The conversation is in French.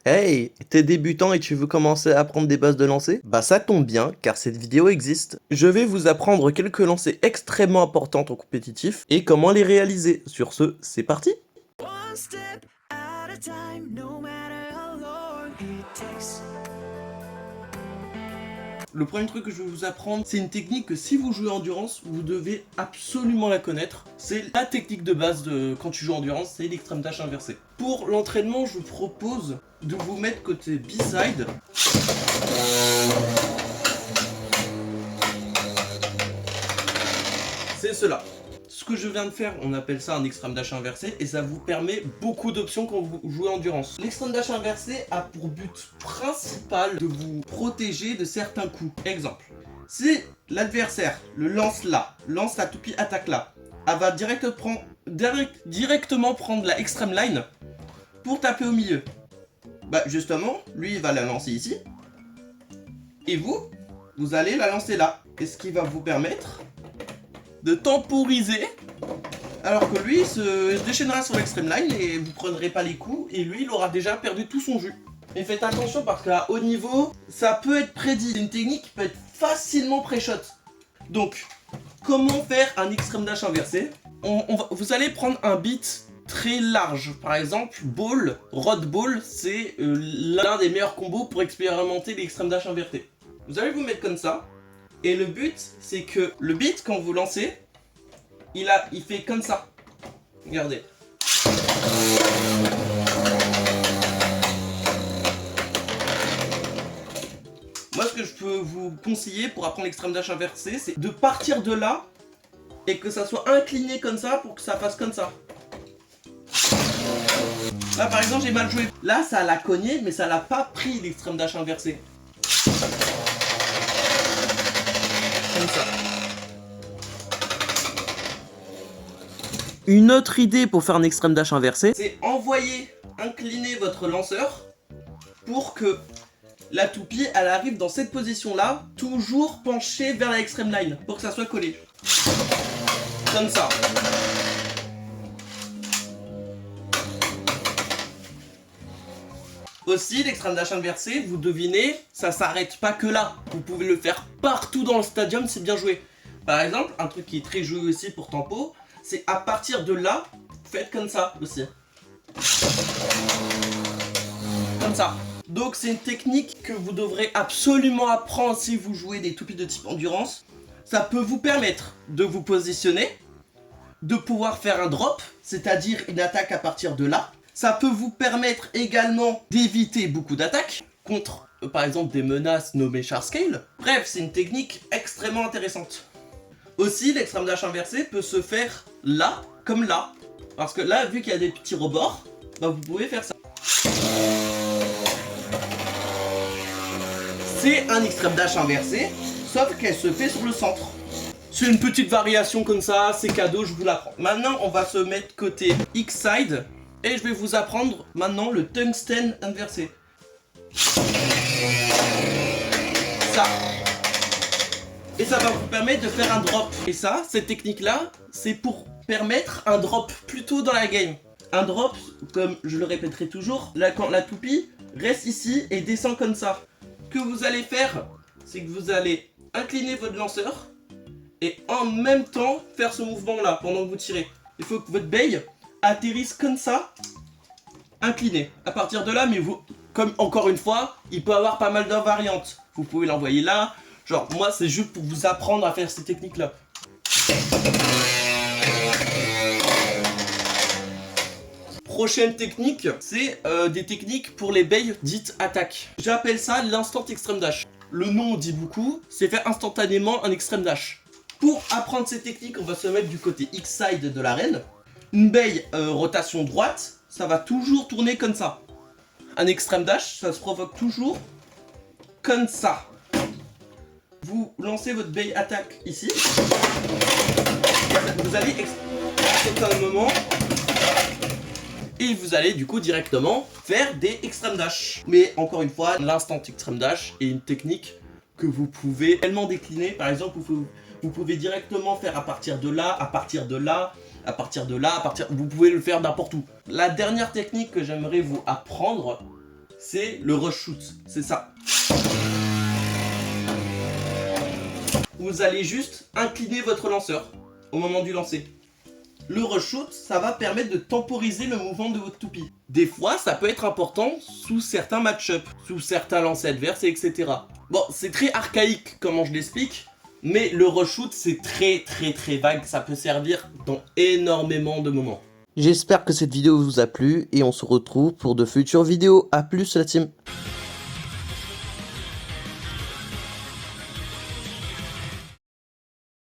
Hey, t'es débutant et tu veux commencer à apprendre des bases de lancer? Bah ça tombe bien, car cette vidéo existe. Je vais vous apprendre quelques lancers extrêmement importantes en compétitif et comment les réaliser. Sur ce, c'est parti! One step at a time, no matter how long it takes. Le premier truc que je vais vous apprendre, c'est une technique que si vous jouez endurance, vous devez absolument la connaître. C'est la technique de base de quand tu joues endurance, c'est l'extrême dash inversé. Pour l'entraînement, je vous propose de vous mettre côté B-side. C'est cela. Ce que je viens de faire, on appelle ça un extrême dash inversé et ça vous permet beaucoup d'options quand vous jouez endurance. L'extrême dash inversé a pour but principal de vous protéger de certains coups. Exemple, si l'adversaire le lance là, lance la toupie attaque là, elle va directement prendre la extreme line pour taper au milieu. Bah justement, lui il va la lancer ici et vous allez la lancer là. Et ce qui va vous permettre de temporiser, alors que lui se déchaînera sur l'extreme line et vous prendrez pas les coups et lui il aura déjà perdu tout son jus. Mais faites attention parce qu'à haut niveau, ça peut être prédit. C'est une technique qui peut être facilement pré-shot. Donc, comment faire un extreme dash inversé? Vous allez prendre un beat très large. Par exemple, ball, rod ball, c'est l'un des meilleurs combos pour expérimenter l'extreme dash inversé. Vous allez vous mettre comme ça. Et le but, c'est que le beat, quand vous lancez, il fait comme ça. Regardez. Moi, ce que je peux vous conseiller pour apprendre l'extrême dash inversé, c'est de partir de là et que ça soit incliné comme ça pour que ça fasse comme ça. Là, par exemple, j'ai mal joué. Là, ça l'a cogné, mais ça l'a pas pris l'extrême dash inversé. Comme ça. Une autre idée pour faire un extrême dash inversé, c'est incliner votre lanceur pour que la toupie elle arrive dans cette position là, toujours penchée vers la extreme line pour que ça soit collé. Comme ça. Aussi, l'extrême dash inversé, vous devinez, ça s'arrête pas que là. Vous pouvez le faire partout dans le stadium, c'est bien joué. Par exemple, un truc qui est très joué aussi pour tempo, c'est à partir de là, faites comme ça aussi. Comme ça. Donc c'est une technique que vous devrez absolument apprendre si vous jouez des toupies de type endurance. Ça peut vous permettre de vous positionner, de pouvoir faire un drop, c'est-à-dire une attaque à partir de là. Ça peut vous permettre également d'éviter beaucoup d'attaques contre, par exemple, des menaces nommées Char Scale. Bref, c'est une technique extrêmement intéressante. Aussi, l'extrême dash inversé peut se faire là, comme là. Parce que là, vu qu'il y a des petits rebords, bah, vous pouvez faire ça. C'est un extrême dash inversé, sauf qu'elle se fait sur le centre. C'est une petite variation comme ça, c'est cadeau, je vous l'apprends. Maintenant, on va se mettre côté X-side. Et je vais vous apprendre maintenant le tungsten inversé. Ça. Et ça va vous permettre de faire un drop. Et ça, cette technique-là, c'est pour permettre un drop plus tôt dans la game. Un drop, comme je le répéterai toujours, là quand la toupie reste ici et descend comme ça. Ce que vous allez faire, c'est que vous allez incliner votre lanceur et en même temps faire ce mouvement-là pendant que vous tirez. Il faut que votre bail atterrisse comme ça, incliné. À partir de là, mais vous, comme encore une fois, il peut avoir pas mal de variantes. Vous pouvez l'envoyer là. Genre, moi, c'est juste pour vous apprendre à faire ces techniques-là. Prochaine technique, c'est des techniques pour les bails dites attaques. J'appelle ça l'instant extreme dash. Le nom dit beaucoup, c'est faire instantanément un extreme dash. Pour apprendre ces techniques, on va se mettre du côté X-side de l'arène. Une bail rotation droite, ça va toujours tourner comme ça. Un extrême dash, ça se provoque toujours comme ça. Vous lancez votre bail attaque ici. Vous allez à un moment et vous allez du coup directement faire des extrême dash. Mais encore une fois, l'instant extrême dash est une technique que vous pouvez tellement décliner. Par exemple, vous pouvez directement faire à partir de là, à partir de là, à partir de là, vous pouvez le faire n'importe où. La dernière technique que j'aimerais vous apprendre, c'est le rush shoot, c'est ça. Vous allez juste incliner votre lanceur au moment du lancer. Le rush shoot, ça va permettre de temporiser le mouvement de votre toupie. Des fois, ça peut être important sous certains match-up, sous certains lancers adverses, etc. Bon, c'est très archaïque comment je l'explique, mais le rush shoot, c'est très vague, ça peut servir dans énormément de moments. J'espère que cette vidéo vous a plu et on se retrouve pour de futures vidéos. A plus la team.